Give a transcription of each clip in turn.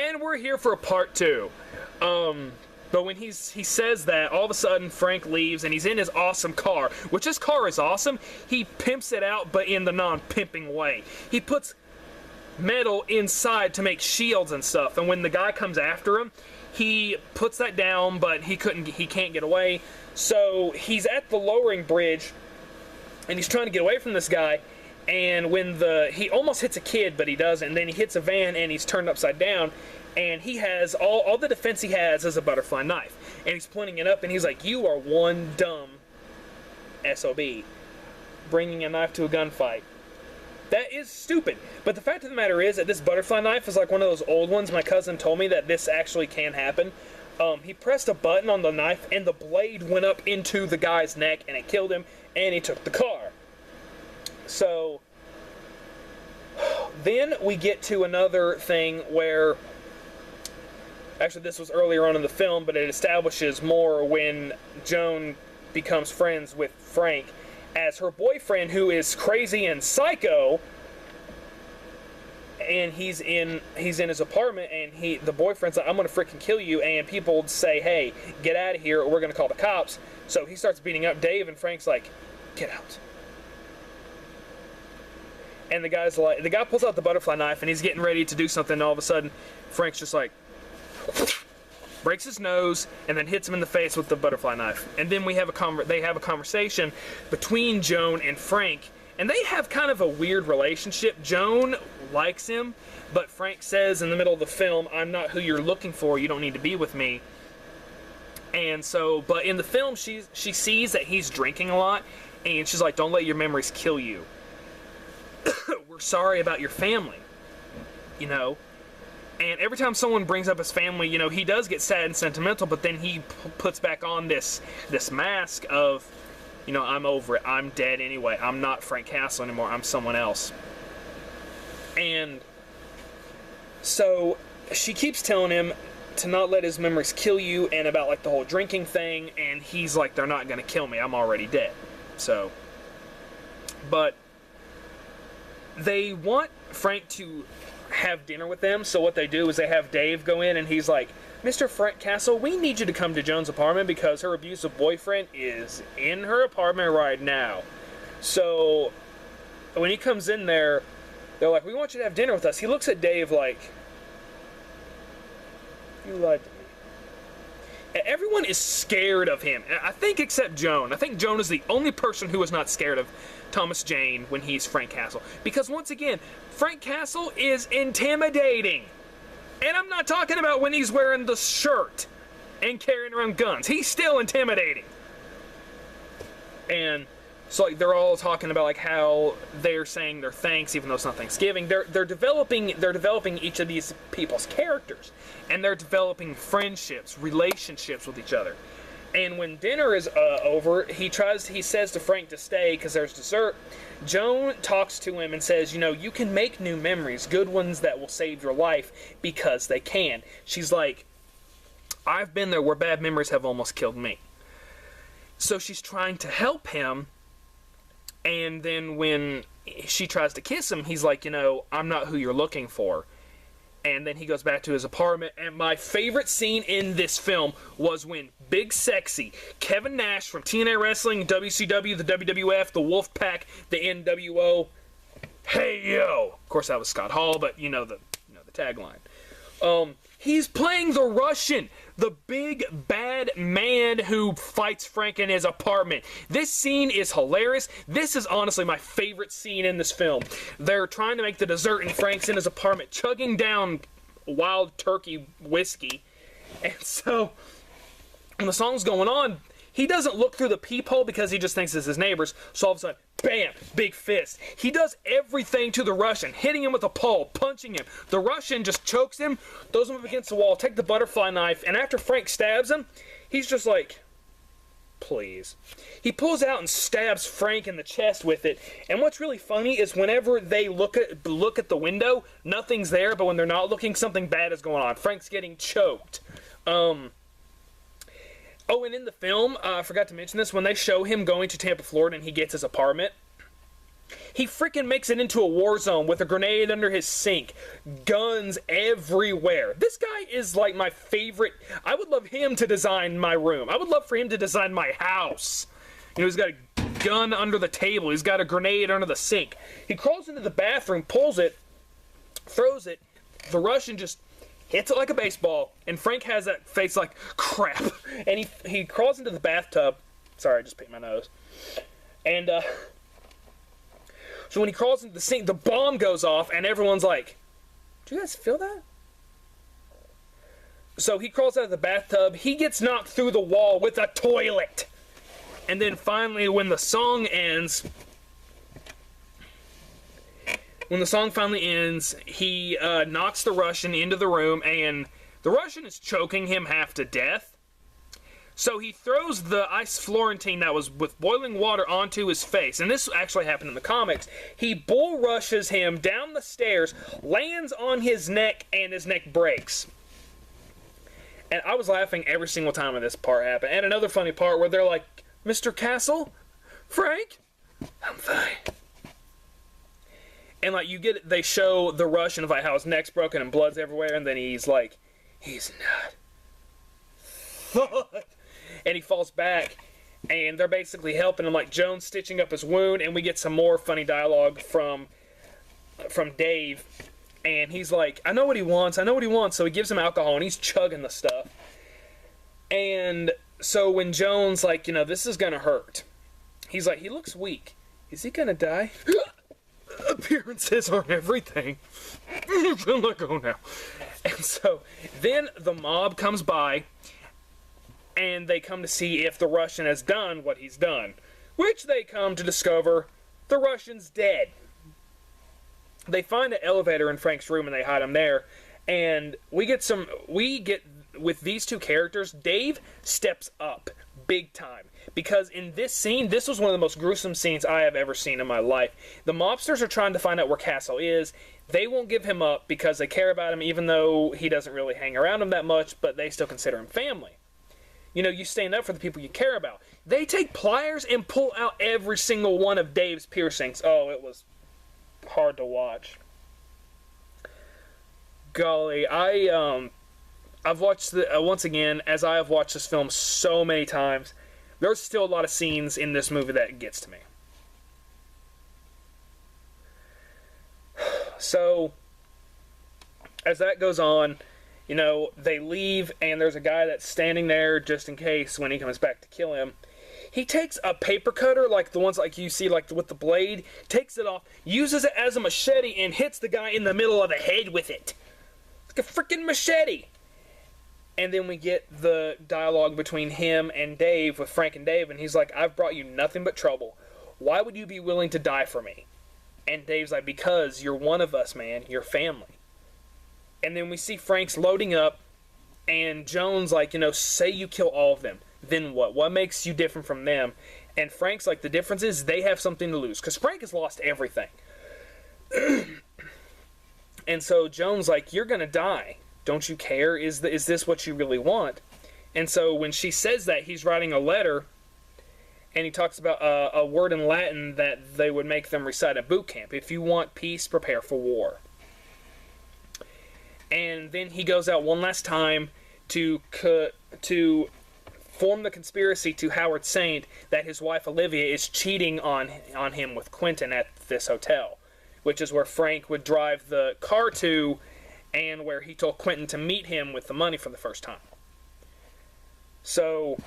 And we're here for a part 2. But when he says that, all of a sudden Frank leaves and he's in his awesome car, which his car is awesome. He pimps it out, but in the non-pimping way. He puts metal inside to make shields and stuff, and when the guy comes after him, he puts that down, but he can't get away. So he's at the lowering bridge, and he's trying to get away from this guy. And when he almost hits a kid, but he doesn't. And then he hits a van, and he's turned upside down. And he has all the defense he has is a butterfly knife, and he's pointing it up, and he's like, "You are one dumb SOB, bringing a knife to a gunfight." That is stupid. But the fact of the matter is that this butterfly knife is like one of those old ones. My cousin told me that this actually can happen. He pressed a button on the knife, and the blade went up into the guy's neck, and it killed him, and he took the car. So then we get to another thing where, actually this was earlier on in the film, but it establishes more when Joan becomes friends with Frank as her boyfriend, who is crazy and psycho. And he's in his apartment, and the boyfriend's like, "I'm gonna freaking kill you," and people say, "Hey, get out of here, or we're gonna call the cops." So he starts beating up Dave, and Frank's like, "Get out." And the guy pulls out the butterfly knife, and he's getting ready to do something, and all of a sudden Frank's just like breaks his nose and then hits him in the face with the butterfly knife. And then they have a conversation between Joan and Frank, and they have kind of a weird relationship. Joan likes him, but Frank says in the middle of the film, "I'm not who you're looking for, you don't need to be with me." And so, but in the film, she sees that he's drinking a lot, and she's like, "Don't let your memories kill you. We're sorry about your family," you know. And every time someone brings up his family, you know, he does get sad and sentimental, but then he puts back on this mask of, you know, "I'm over it. I'm dead anyway. I'm not Frank Castle anymore. I'm someone else." And so she keeps telling him to not let his memories kill you, and about like the whole drinking thing, and he's like, "They're not going to kill me. I'm already dead." So, but they want Frank to have dinner with them, so what they do is they have Dave go in, and he's like, "Mr. Frank Castle, we need you to come to Joan's apartment because her abusive boyfriend is in her apartment right now." So when he comes in there, they're like, "We want you to have dinner with us." He looks at Dave like, "You lied to me." Everyone is scared of him, I think, except Joan. I think Joan is the only person who is not scared of Thomas Jane when he's Frank Castle. Because once again, Frank Castle is intimidating. And I'm not talking about when he's wearing the shirt and carrying around guns. He's still intimidating. And so like they're all talking about like how they're saying their thanks even though it's not Thanksgiving. They're developing each of these people's characters, and they're developing friendships, relationships with each other. And when dinner is over, he says to Frank to stay because there's dessert. Joan talks to him and says, "You know, you can make new memories, good ones that will save your life, because they can." She's like, "I've been there where bad memories have almost killed me." So she's trying to help him, and then when she tries to kiss him, he's like, "You know, I'm not who you're looking for." And then he goes back to his apartment, and my favorite scene in this film was when Big Sexy, Kevin Nash from TNA Wrestling, WCW, the WWF, the Wolfpack, the NWO, "Hey yo!" Of course that was Scott Hall, but you know the tagline. He's playing the Russian, the big bad man who fights Frank in his apartment. This scene is hilarious. This is honestly my favorite scene in this film. They're trying to make the dessert, and Frank's in his apartment chugging down Wild Turkey whiskey. And so when the song's going on, he doesn't look through the peephole because he just thinks it's his neighbors. So all of a sudden, bam, big fist. He does everything to the Russian, hitting him with a pole, punching him. The Russian just chokes him, throws him up against the wall, take the butterfly knife, and after Frank stabs him, he's just like, "Please." He pulls out and stabs Frank in the chest with it. And what's really funny is whenever they look at the window, nothing's there, but when they're not looking, something bad is going on. Frank's getting choked. Oh, and in the film, I forgot to mention this, when they show him going to Tampa, Florida, and he gets his apartment, He freaking makes it into a war zone with a grenade under his sink. Guns everywhere. This guy is like my favorite. I would love him to design my room. I would love for him to design my house. You know, he's got a gun under the table. He's got a grenade under the sink. He crawls into the bathroom, pulls it, throws it. The Russian just hits it like a baseball. And Frank has that face like, crap. And he crawls into the bathtub. Sorry, I just picked my nose. And, so when he crawls into the sink, the bomb goes off, and everyone's like, "Do you guys feel that?" So he crawls out of the bathtub. He gets knocked through the wall with a toilet. And then finally, when the song ends, he knocks the Russian into the room, and the Russian is choking him half to death. So he throws the ice Florentine that was with boiling water onto his face. And this actually happened in the comics. He bull rushes him down the stairs, lands on his neck, and his neck breaks. And I was laughing every single time when this part happened. And another funny part where they're like, "Mr. Castle? Frank? I'm fine." And like they show the Russian of like how his neck's broken and blood's everywhere, and then he's like, "He's not." And he falls back, and they're basically helping him, like Jones stitching up his wound, and we get some more funny dialogue from Dave, and he's like, I know what he wants, so he gives him alcohol, and he's chugging the stuff. And so when Jones, like, you know, this is gonna hurt, he's like, he looks weak. Is he gonna die? Appearances aren't everything. You can let go now. And so then the mob comes by, and they come to see if the Russian has done what he's done, which they come to discover the Russian's dead. They find an elevator in Frank's room, and they hide him there. And we get with these two characters, Dave steps up big time. Because in this scene, this was one of the most gruesome scenes I have ever seen in my life. The mobsters are trying to find out where Castle is. They won't give him up because they care about him, even though he doesn't really hang around them that much, but they still consider him family. You know, you stand up for the people you care about. They take pliers and pull out every single one of Dave's piercings. Oh, it was hard to watch. Golly, I've watched once again, as I have watched this film so many times, there's still a lot of scenes in this movie that gets to me. So, as that goes on, you know, they leave, and there's a guy that's standing there just in case when he comes back to kill him. He takes a paper cutter, like the ones like you see like with the blade, takes it off, uses it as a machete, and hits the guy in the middle of the head with it. Like a freaking machete. And then we get the dialogue between him and Dave, with Frank and Dave, and he's like, I've brought you nothing but trouble. Why would you be willing to die for me? And Dave's like, because you're one of us, man. You're family. And then we see Frank's loading up, and Jones like, you know, say you kill all of them. Then what? What makes you different from them? And Frank's like, the difference is they have something to lose. Because Frank has lost everything. And so Jones like, you're going to die. Don't you care? Is this what you really want? And so when she says that, he's writing a letter, and he talks about a word in Latin that they would make them recite at boot camp. If you want peace, prepare for war. And then he goes out one last time to form the conspiracy to Howard Saint that his wife Olivia is cheating on him with Quentin at this hotel, which is where Frank would drive the car to, and where he told Quentin to meet him with the money for the first time. So,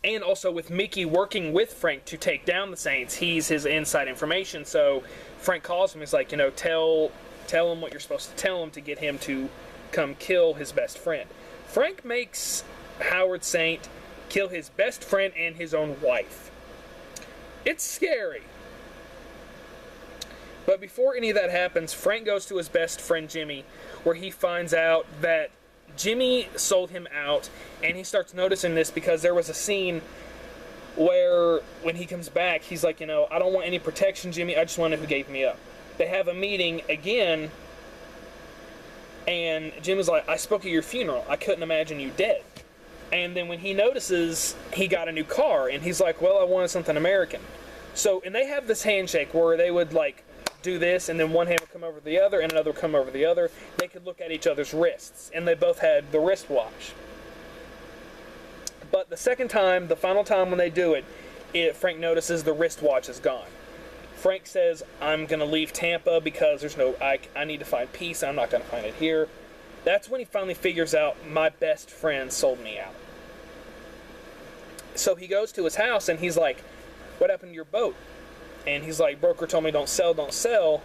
and also with Mickey working with Frank to take down the Saints, he's his inside information. So Frank calls him, he's like, you know, tell him what you're supposed to tell him to get him to come kill his best friend. Frank makes Howard Saint kill his best friend and his own wife. It's scary. But before any of that happens, Frank goes to his best friend Jimmy, where he finds out that Jimmy sold him out, and he starts noticing this because there was a scene where when he comes back, he's like, you know, I don't want any protection, Jimmy, I just want to know who gave me up. They have a meeting again, and Jim is like, I spoke at your funeral. I couldn't imagine you dead. And then when he notices he got a new car, and he's like, well, I wanted something American. So, and they have this handshake where they would, like, do this, and then one hand would come over the other, and another would come over the other. They could look at each other's wrists, and they both had the wristwatch. But the second time, the final time when they do it, Frank notices the wristwatch is gone. Frank says, I'm going to leave Tampa because there's no, I need to find peace, I'm not going to find it here. That's when he finally figures out, my best friend sold me out. So he goes to his house, and he's like, what happened to your boat? And he's like, broker told me don't sell, don't sell.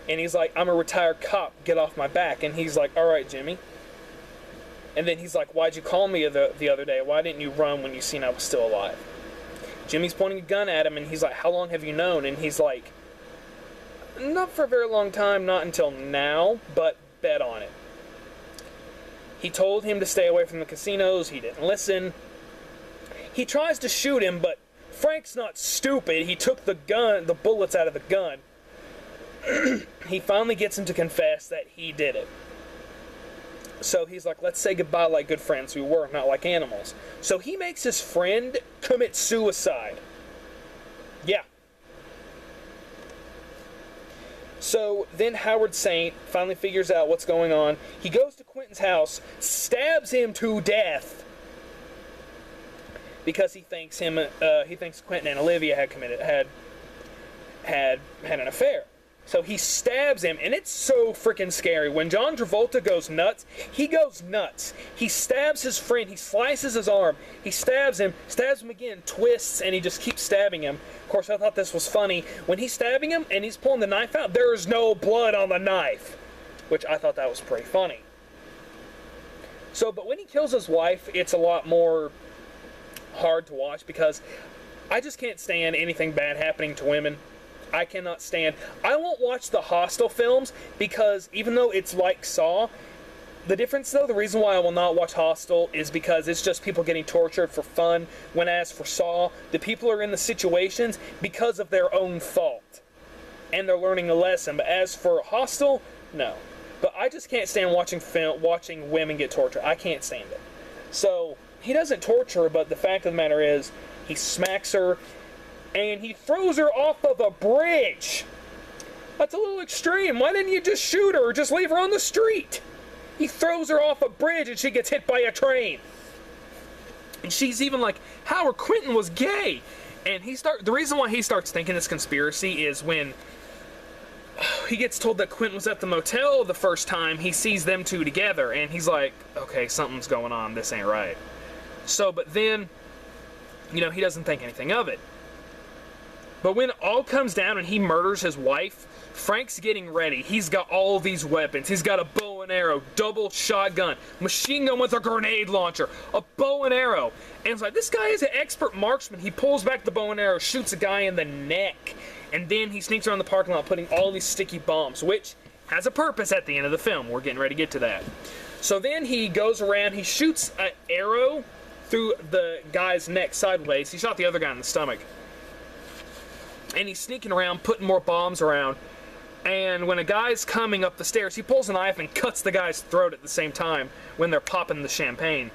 And he's like, I'm a retired cop, get off my back. And he's like, all right, Jimmy. And then he's like, why'd you call me the other day? Why didn't you run when you seen I was still alive? Jimmy's pointing a gun at him, and he's like, how long have you known? And he's like, not for a very long time, not until now, but bet on it. He told him to stay away from the casinos. He didn't listen. He tries to shoot him, but Frank's not stupid. He took the bullets out of the gun. He finally gets him to confess that he did it. So he's like, let's say goodbye like good friends we were, not like animals. So he makes his friend commit suicide. Yeah. So then Howard Saint finally figures out what's going on. He goes to Quentin's house, stabs him to death, because he thinks Quentin and Olivia had an affair. So he stabs him, and it's so freaking scary. When John Travolta goes nuts, he goes nuts. He stabs his friend, he slices his arm, he stabs him again, twists, and he just keeps stabbing him. Of course, I thought this was funny. When he's stabbing him and he's pulling the knife out, there is no blood on the knife, which I thought that was pretty funny. So, but when he kills his wife, it's a lot more hard to watch, because I just can't stand anything bad happening to women. I cannot stand. I won't watch the Hostel films, because even though it's like Saw, the difference though, the reason why I will not watch Hostel is because it's just people getting tortured for fun, when as for Saw, the people are in the situations because of their own fault, and they're learning a lesson. But as for Hostel, no. But I just can't stand watching women get tortured. I can't stand it. So he doesn't torture her, but the fact of the matter is, he smacks her, and he throws her off of a bridge. That's a little extreme. Why didn't you just shoot her or just leave her on the street? He throws her off a bridge, and she gets hit by a train. And she's even like, Howard, Quentin was gay. And the reason why he starts thinking this conspiracy is when he gets told that Quentin was at the motel the first time, he sees them two together, and he's like, okay, something's going on, this ain't right. So, but then, he doesn't think anything of it. But when it all comes down and he murders his wife, Frank's getting ready. He's got all these weapons. He's got a bow and arrow, double shotgun, machine gun with a grenade launcher, a bow and arrow. And it's like, this guy is an expert marksman. He pulls back the bow and arrow, shoots a guy in the neck, and then he sneaks around the parking lot putting all these sticky bombs, which has a purpose at the end of the film. We're getting ready to get to that. So then he goes around, he shoots an arrow through the guy's neck sideways. He shot the other guy in the stomach. And he's sneaking around, putting more bombs around. And when a guy's coming up the stairs, he pulls a knife and cuts the guy's throat at the same time when they're popping the champagne.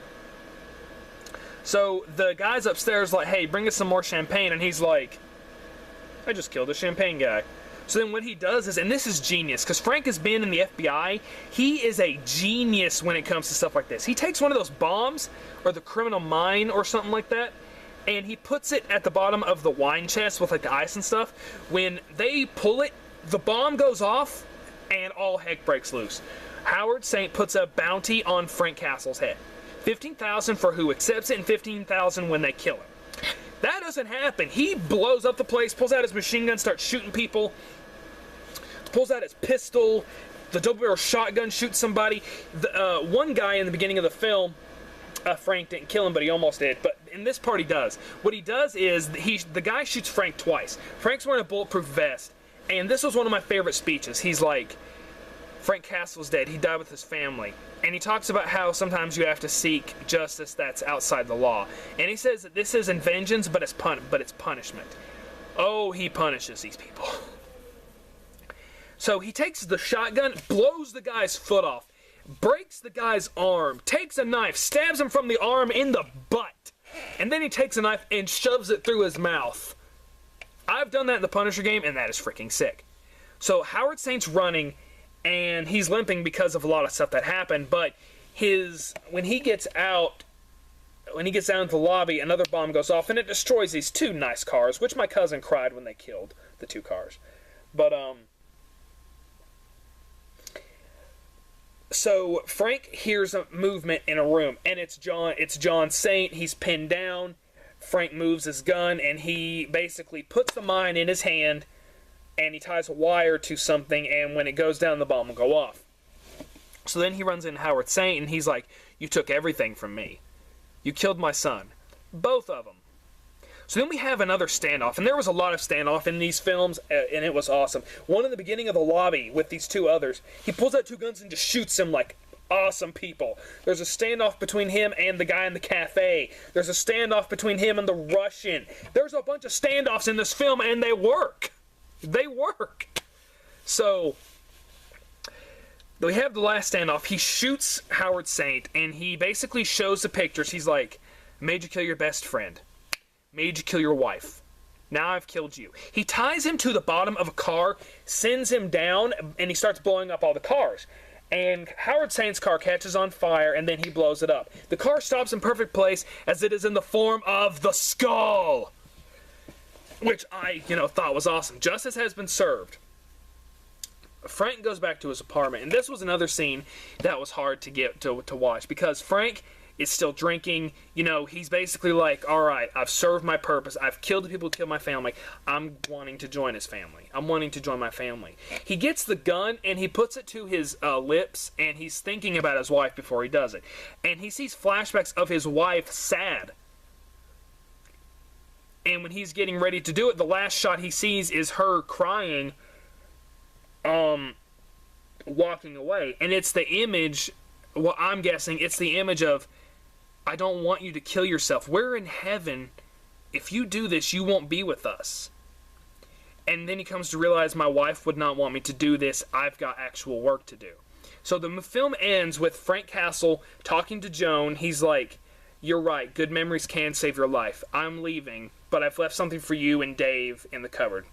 So the guy's upstairs like, hey, bring us some more champagne. And he's like, I just killed a champagne guy. So then what he does is, and this is genius, because Frank has been in the FBI, he is a genius when it comes to stuff like this. He takes one of those bombs, or the criminal mine, or something like that, and he puts it at the bottom of the wine chest with like the ice and stuff. When they pull it, the bomb goes off, and all heck breaks loose. Howard Saint puts a bounty on Frank Castle's head. $15,000 for who accepts it, and $15,000 when they kill him. That doesn't happen. He blows up the place, pulls out his machine gun, starts shooting people, pulls out his pistol, the double-barrel shotgun, shoots somebody. One guy in the beginning of the film, Frank didn't kill him, but he almost did. But in this part, he does. What he does is the guy shoots Frank twice. Frank's wearing a bulletproof vest, and this was one of my favorite speeches. He's like, Frank Castle's dead. He died with his family. And he talks about how sometimes you have to seek justice that's outside the law. And he says that this isn't vengeance, but it's punishment. Oh, he punishes these people. So he takes the shotgun, blows the guy's foot off, breaks the guy's arm, takes a knife, stabs him from the arm in the butt, and then he takes a knife and shoves it through his mouth. I've done that in the Punisher game, and that is freaking sick. So Howard Saint's running, and he's limping because of a lot of stuff that happened, but when he gets down to the lobby, another bomb goes off, and it destroys these two nice cars, which my cousin cried when they killed the two cars. But, so Frank hears a movement in a room, and it's John Saint. He's pinned down. Frank moves his gun, and he basically puts the mine in his hand, and he ties a wire to something, and when it goes down, the bomb will go off. So then he runs into Howard Saint, and he's like, "You took everything from me. You killed my son." Both of them. So then we have another standoff, and there was a lot of standoff in these films, and it was awesome. One in the beginning of the lobby with these two others. He pulls out two guns and just shoots them like awesome people. There's a standoff between him and the guy in the cafe. There's a standoff between him and the Russian. There's a bunch of standoffs in this film, and they work. They work. So we have the last standoff. He shoots Howard Saint, and he basically shows the pictures. He's like, "Made you kill your best friend. Made you kill your wife. Now I've killed you." He ties him to the bottom of a car, sends him down, and he starts blowing up all the cars. And Howard Saint's car catches on fire, and then he blows it up. The car stops in perfect place, as it is in the form of the skull, which I, thought was awesome. Justice has been served. Frank goes back to his apartment, and this was another scene that was hard to get to watch, because Frank is still drinking. He's basically like, "All right, I've served my purpose. I've killed the people who killed my family. I'm wanting to join his family. I'm wanting to join my family." He gets the gun, and he puts it to his lips, and he's thinking about his wife before he does it. And he sees flashbacks of his wife sad. And when he's getting ready to do it, the last shot he sees is her crying, walking away. And it's the image, well, I'm guessing, it's the image of, "I don't want you to kill yourself. We're in heaven. If you do this, you won't be with us." And then he comes to realize, my wife would not want me to do this. I've got actual work to do. So the film ends with Frank Castle talking to Joan. He's like, "You're right. Good memories can save your life. I'm leaving, but I've left something for you and Dave in the cupboard."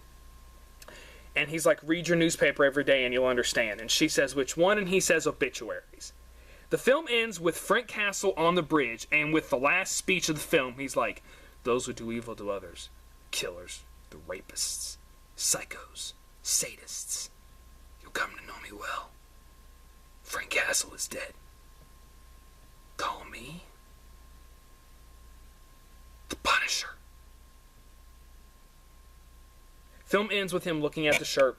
And he's like, "Read your newspaper every day and you'll understand." And she says, "Which one?" And he says, "Obituaries." The film ends with Frank Castle on the bridge, and with the last speech of the film, he's like, "Those who do evil to others, killers, the rapists, psychos, sadists, you'll come to know me well. Frank Castle is dead. Call me the Punisher." Film ends with him looking at the shirt.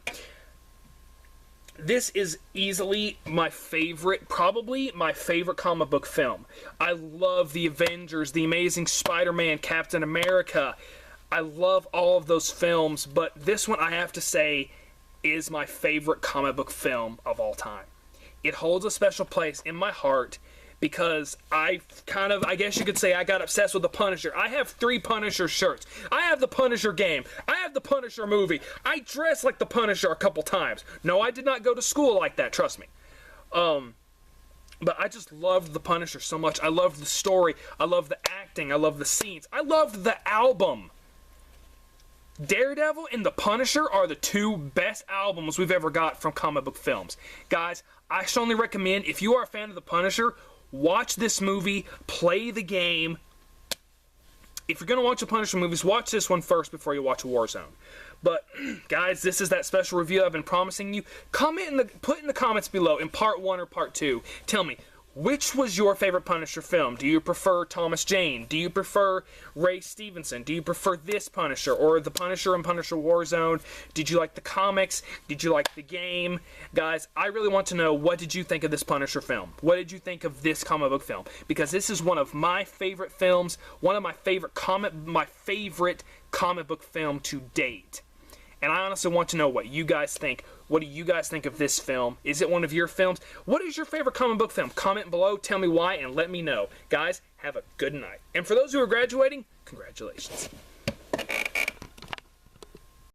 This is easily my favorite, probably my favorite comic book film. I love the Avengers, the Amazing Spider-Man, Captain America. I love all of those films, but this one I have to say is my favorite comic book film of all time. It holds a special place in my heart because I guess you could say I got obsessed with the Punisher. I have 3 Punisher shirts. I have the Punisher game. I have the Punisher movie. I dress like the Punisher a couple times. No, I did not go to school like that, trust me. But I just loved the Punisher so much. I loved the story. I loved the acting. I loved the scenes. I loved the album. Daredevil and The Punisher are the 2 best albums we've ever got from comic book films. Guys, I strongly recommend, if you are a fan of The Punisher, watch this movie, play the game. If you're going to watch the Punisher movies, watch this one first before you watch Warzone. But, guys, this is that special review I've been promising you. Put in the comments below, in part 1 or part 2, tell me, which was your favorite Punisher film? Do you prefer Thomas Jane? Do you prefer Ray Stevenson? Do you prefer this Punisher or the Punisher and Punisher Warzone? Did you like the comics? Did you like the game? Guys, I really want to know, what did you think of this Punisher film? What did you think of this comic book film? Because this is one of my favorite films, one of my favorite comic book film to date. And I honestly want to know what you guys think. What do you guys think of this film? Is it one of your films? What is your favorite comic book film? Comment below, tell me why, and let me know. Guys, have a good night. And for those who are graduating, congratulations.